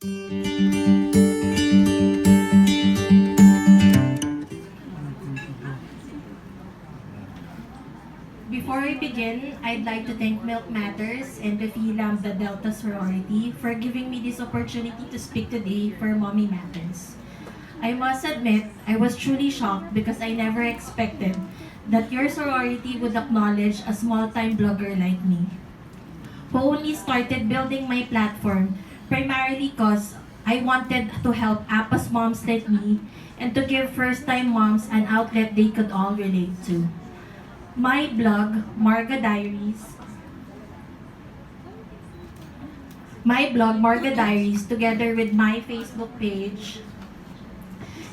Before I begin, I'd like to thank Milk Matters and the Lambda Delta Sorority for giving me this opportunity to speak today for Mommy Matters. I must admit, I was truly shocked because I never expected that your sorority would acknowledge a small-time blogger like me, who only started building my platform primarily because I wanted to help APAS moms like me and to give first-time moms an outlet they could all relate to. My blog, Marga Diaries, together with my Facebook page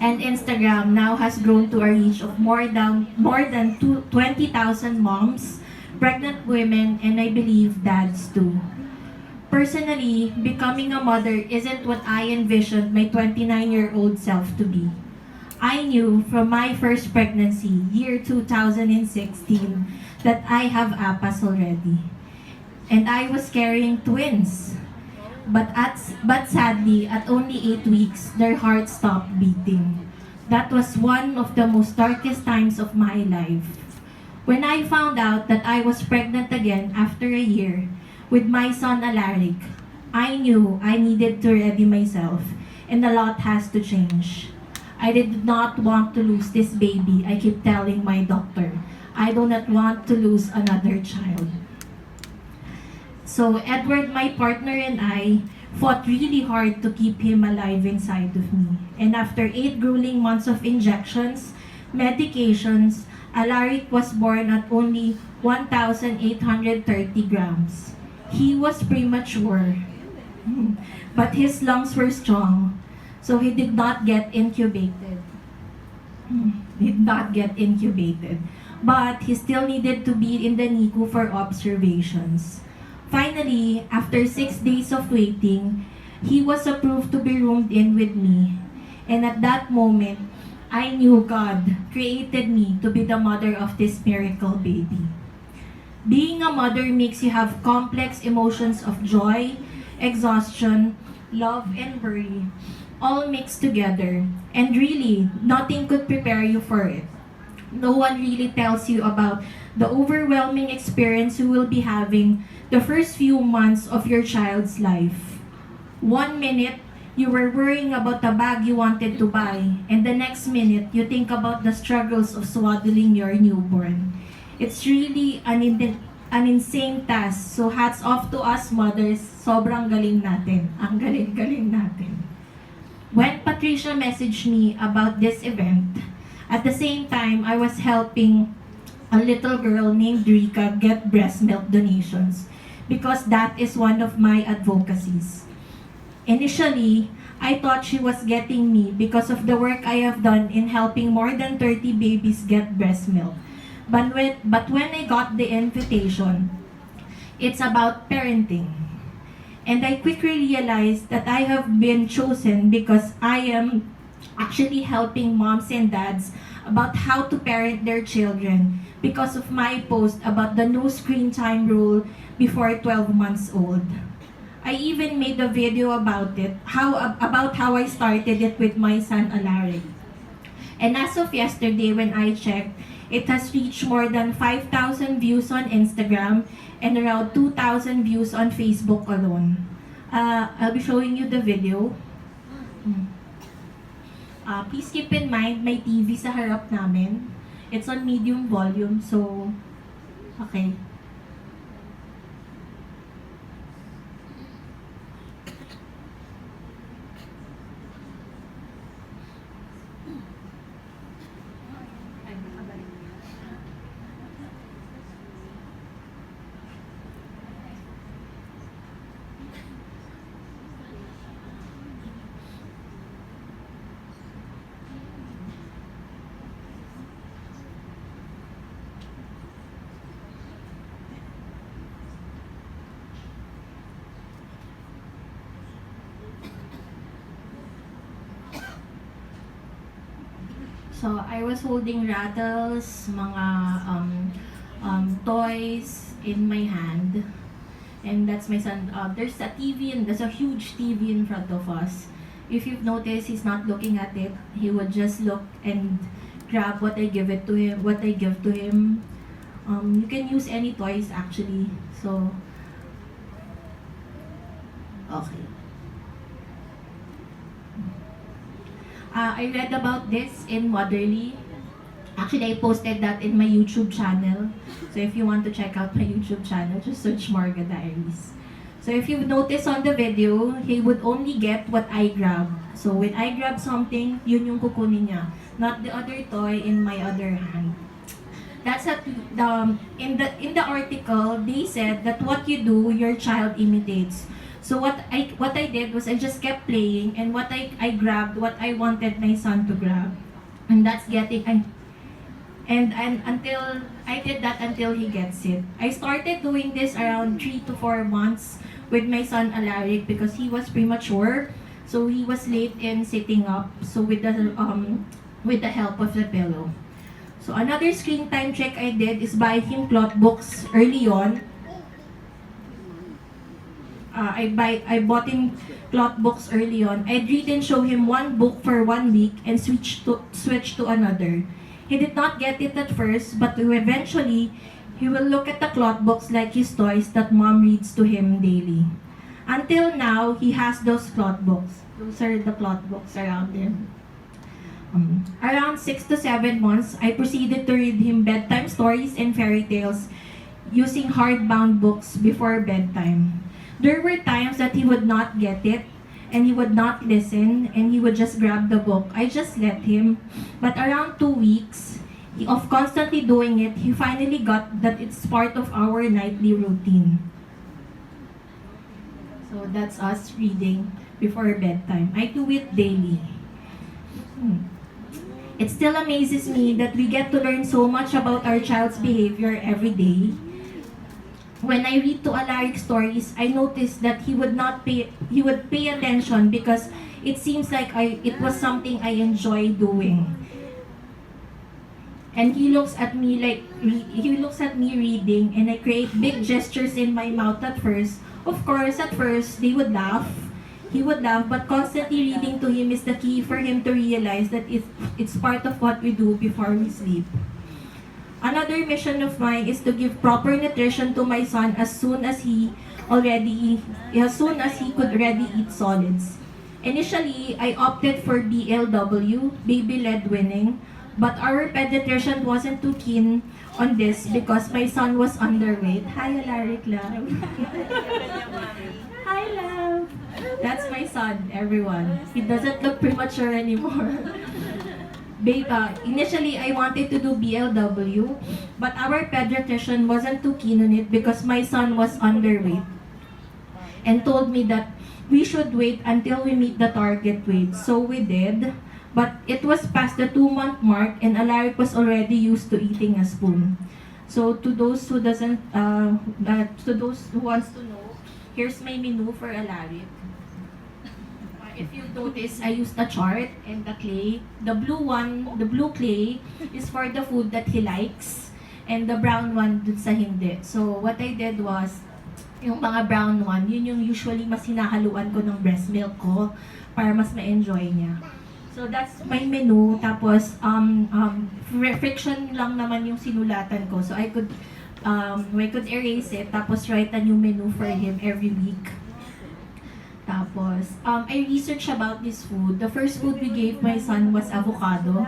and Instagram, now has grown to a reach of more than 20,000 moms, pregnant women, and I believe dads too. Personally, becoming a mother isn't what I envisioned my 29-year-old self to be. I knew from my first pregnancy, year 2016, that I have APAS already. And I was carrying twins. But sadly, at only 8 weeks, their hearts stopped beating. That was one of the most darkest times of my life. When I found out that I was pregnant again after a year with my son Alaric, I knew I needed to ready myself, and a lot has to change. I did not want to lose this baby. I keep telling my doctor, I do not want to lose another child. So Edward, my partner, and I fought really hard to keep him alive inside of me. And after 8 grueling months of injections, medications, Alaric was born at only 1,830 grams. He was premature, but his lungs were strong, so he did not get incubated. But he still needed to be in the NICU for observations. Finally, after 6 days of waiting, he was approved to be roomed in with me. And at that moment, I knew God created me to be the mother of this miracle baby. Being a mother makes you have complex emotions of joy, exhaustion, love, and worry, all mixed together. And really, nothing could prepare you for it. No one really tells you about the overwhelming experience you will be having the first few months of your child's life. 1 minute, you were worrying about the bag you wanted to buy, and the next minute, you think about the struggles of swaddling your newborn. It's really an insane task. So hats off to us mothers. Sobrang galing natin. Ang galing-galing natin. When Patricia messaged me about this event, at the same time, I was helping a little girl named Rika get breast milk donations because that is one of my advocacies. Initially, I thought she was getting me because of the work I have done in helping more than 30 babies get breast milk. But when I got the invitation, it's about parenting. And I quickly realized that I have been chosen because I am actually helping moms and dads about how to parent their children because of my post about the no screen time rule before 12 months old. I even made a video about it, about how I started it with my son Alaric. And as of yesterday when I checked, it has reached more than 5,000 views on Instagram and around 2,000 views on Facebook alone. I'll be showing you the video. Please keep in mind, may TV sa harap namin. It's on medium volume, so, okay. So, I was holding rattles, mga toys in my hand. And that's my son. There's a TV and there's a huge TV in front of us. If you've noticed, he's not looking at it. He would just look and grab what I give it to him, what I give to him. You can use any toys actually. So, okay. I read about this in Motherly. Actually, I posted that in my YouTube channel. So if you want to check out my YouTube channel, just search Marga Diaries. So if you notice on the video, he would only get what I grab. So when I grab something, yun yung kukunin niya. Not the other toy in my other hand. That's at in the article, they said that what you do, your child imitates. So what I did was I just kept playing, and what I grabbed what I wanted my son to grab. And that's and until I did that until he gets it. I started doing this around 3 to 4 months with my son Alaric because he was premature. So he was late in sitting up. So with the help of the pillow. So another screen time check I did is buy him cloth books early on. I bought him cloth books early on. I'd read and show him one book for 1 week and switch to another. He did not get it at first, but eventually, he will look at the cloth books like his toys that mom reads to him daily. Until now, he has those cloth books. Those are the cloth books around him. Around 6 to 7 months, I proceeded to read him bedtime stories and fairy tales using hardbound books before bedtime. There were times that he would not get it, and he would not listen, and he would just grab the book. I just let him. But around 2 weeks of constantly doing it, he finally got that it's part of our nightly routine. So that's us reading before bedtime. I do it daily. It still amazes me that we get to learn so much about our child's behavior every day. When I read to Alaric stories, I noticed that he would pay attention because it seems like it was something I enjoy doing. And he looks at me reading, and I create big gestures in my mouth at first. Of course, at first they would laugh. He would laugh, but constantly reading to him is the key for him to realize that it's part of what we do before we sleep. Another mission of mine is to give proper nutrition to my son as soon as he could already eat solids. Initially, I opted for BLW, baby-led weaning, but our pediatrician wasn't too keen on this because my son was underweight. Hi, Alaric love. Hi, love. That's my son, everyone. He doesn't look premature anymore. Initially, I wanted to do BLW, but our pediatrician wasn't too keen on it because my son was underweight and told me that we should wait until we meet the target weight. So we did, but it was past the 2-month mark and Alaric was already used to eating a spoon. So to those who wants to know, here's my menu for Alaric. If you notice, I used a chart and the clay. The blue clay is for the food that he likes, and the brown one dun sa hindi. So what I did was, yung mga brown one, yun yung usually mas hinahaluan ko ng breast milk ko para mas ma-enjoy niya. So that's my menu. Tapos friction lang naman yung sinulatan ko. So I could erase it tapos write a new menu for him every week. Tapos, I researched about this food. The first food we gave my son was avocado.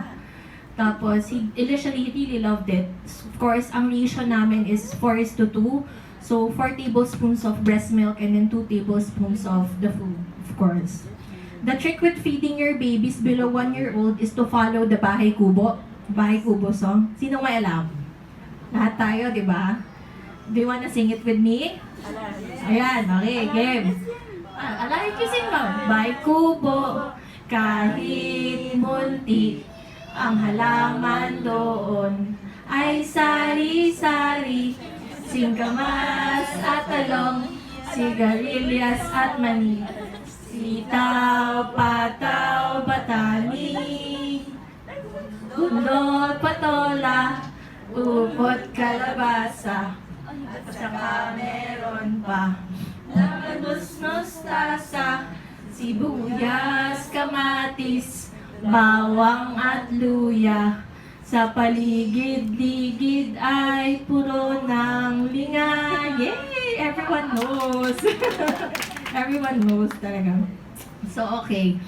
Tapos, initially, he really loved it. Of course, ang ratio namin is 4:2. So, 4 tablespoons of breast milk and then 2 tablespoons of the food, of course. The trick with feeding your babies below 1-year-old is to follow the Bahay Kubo. Bahay Kubo song. Sino may alam? Lahat tayo, di ba? Do you wanna sing it with me? Ayan, okay, game. Alaric, you sing ba? Bahay Kubo, kahit munti, ang halaman doon ay sari-sari, singkamas at talong, sigarilyas at mani, sitaw, pataw, batani, gundot, patola, upot, kalabasa, at saka meron pa mustasa, sibuyas, kamatis, bawang at luya. Sa paligid-ligid ay puro ng linga. Yay! Everyone knows. Everyone knows talaga. So, okay.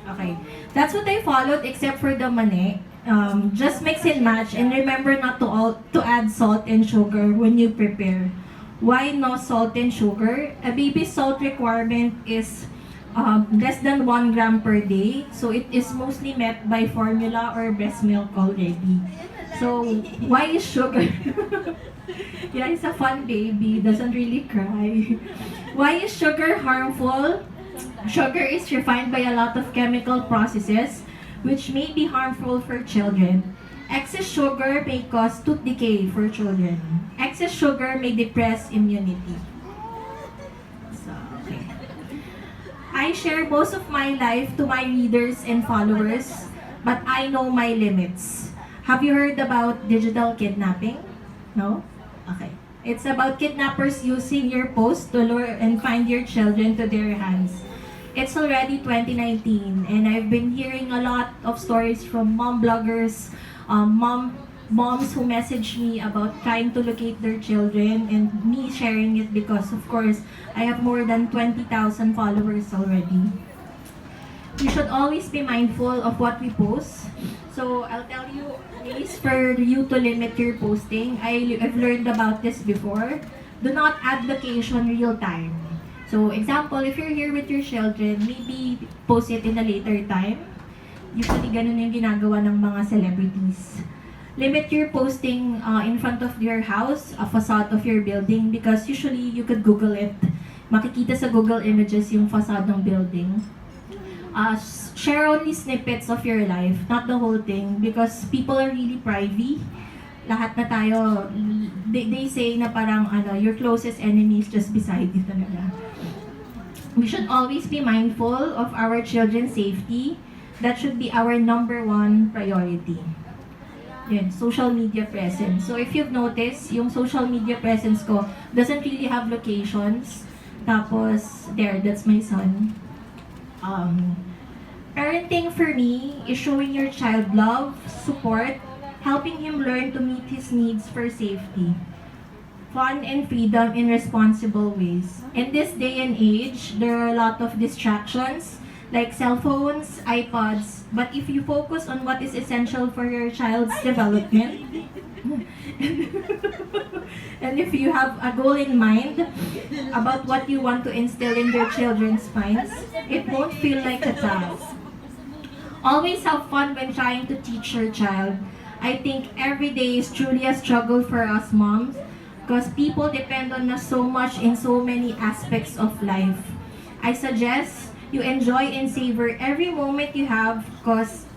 Okay. That's what I followed except for the mani. Just mix and match and remember not to add salt and sugar when you prepare. Why no salt and sugar? A baby's salt requirement is less than 1 gram per day. So it is mostly met by formula or breast milk already. So why is sugar? Yeah, it's a fun baby, doesn't really cry. Why is sugar harmful? Sugar is refined by a lot of chemical processes which may be harmful for children. Excess sugar may cause tooth decay for children. Excess sugar may depress immunity. So, okay. I share most of my life to my readers and followers, but I know my limits. Have you heard about digital kidnapping? No? Okay. It's about kidnappers using your post to lure and find your children to their hands. It's already 2019 and I've been hearing a lot of stories from mom bloggers, moms who message me about trying to locate their children and me sharing it because of course I have more than 20,000 followers already. We should always be mindful of what we post. So I'll tell you ways for you to limit your posting. I've learned about this before. Do not add location real time. So example, if you're here with your children, maybe post it in a later time. Usually ganun yung ginagawa ng mga celebrities. Limit your posting in front of your house, a facade of your building because usually you could Google it. Makikita sa Google Images yung facade ng building. Share only snippets of your life, not the whole thing because people are really privy. Lahat na tayo, they say na parang your closest enemy is just beside you talaga. We should always be mindful of our children's safety. That should be our #1 priority. Yun, social media presence. So if you've noticed, yung social media presence ko doesn't really have locations. Tapos, that's my son. Parenting for me is showing your child love, support, helping him learn to meet his needs for safety, fun and freedom in responsible ways. In this day and age, there are a lot of distractions like cell phones, iPods, but if you focus on what is essential for your child's development, and if you have a goal in mind about what you want to instill in your children's minds, it won't feel like a task. Always have fun when trying to teach your child. I think every day is truly a struggle for us moms because people depend on us so much in so many aspects of life. I suggest you enjoy and savor every moment you have because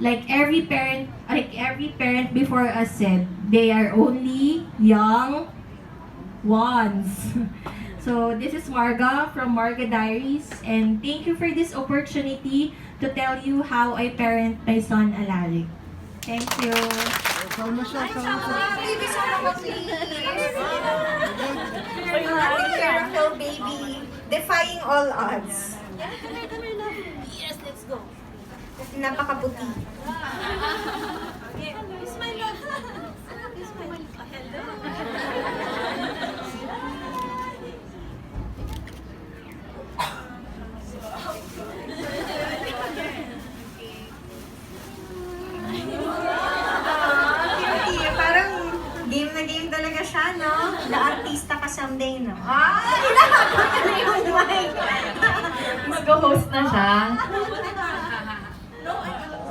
like every parent before us said, they are only young once. So this is Marga from Marga Diaries and thank you for this opportunity to tell you how I parent my son Alaric. Thank you. Baby, sana mo please. Beautiful baby, defying all odds. Yes, let's go. Napakaputi. Smile lang. Smile. Hello. Parang game na game talaga siya, no? Na-artista ka someday, no? Hinahapon ka na yung mic. Mag-host na siya.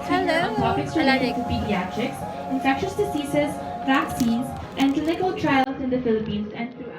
Hello. Topics related to pediatrics, infectious diseases, vaccines, and clinical trials in the Philippines and throughout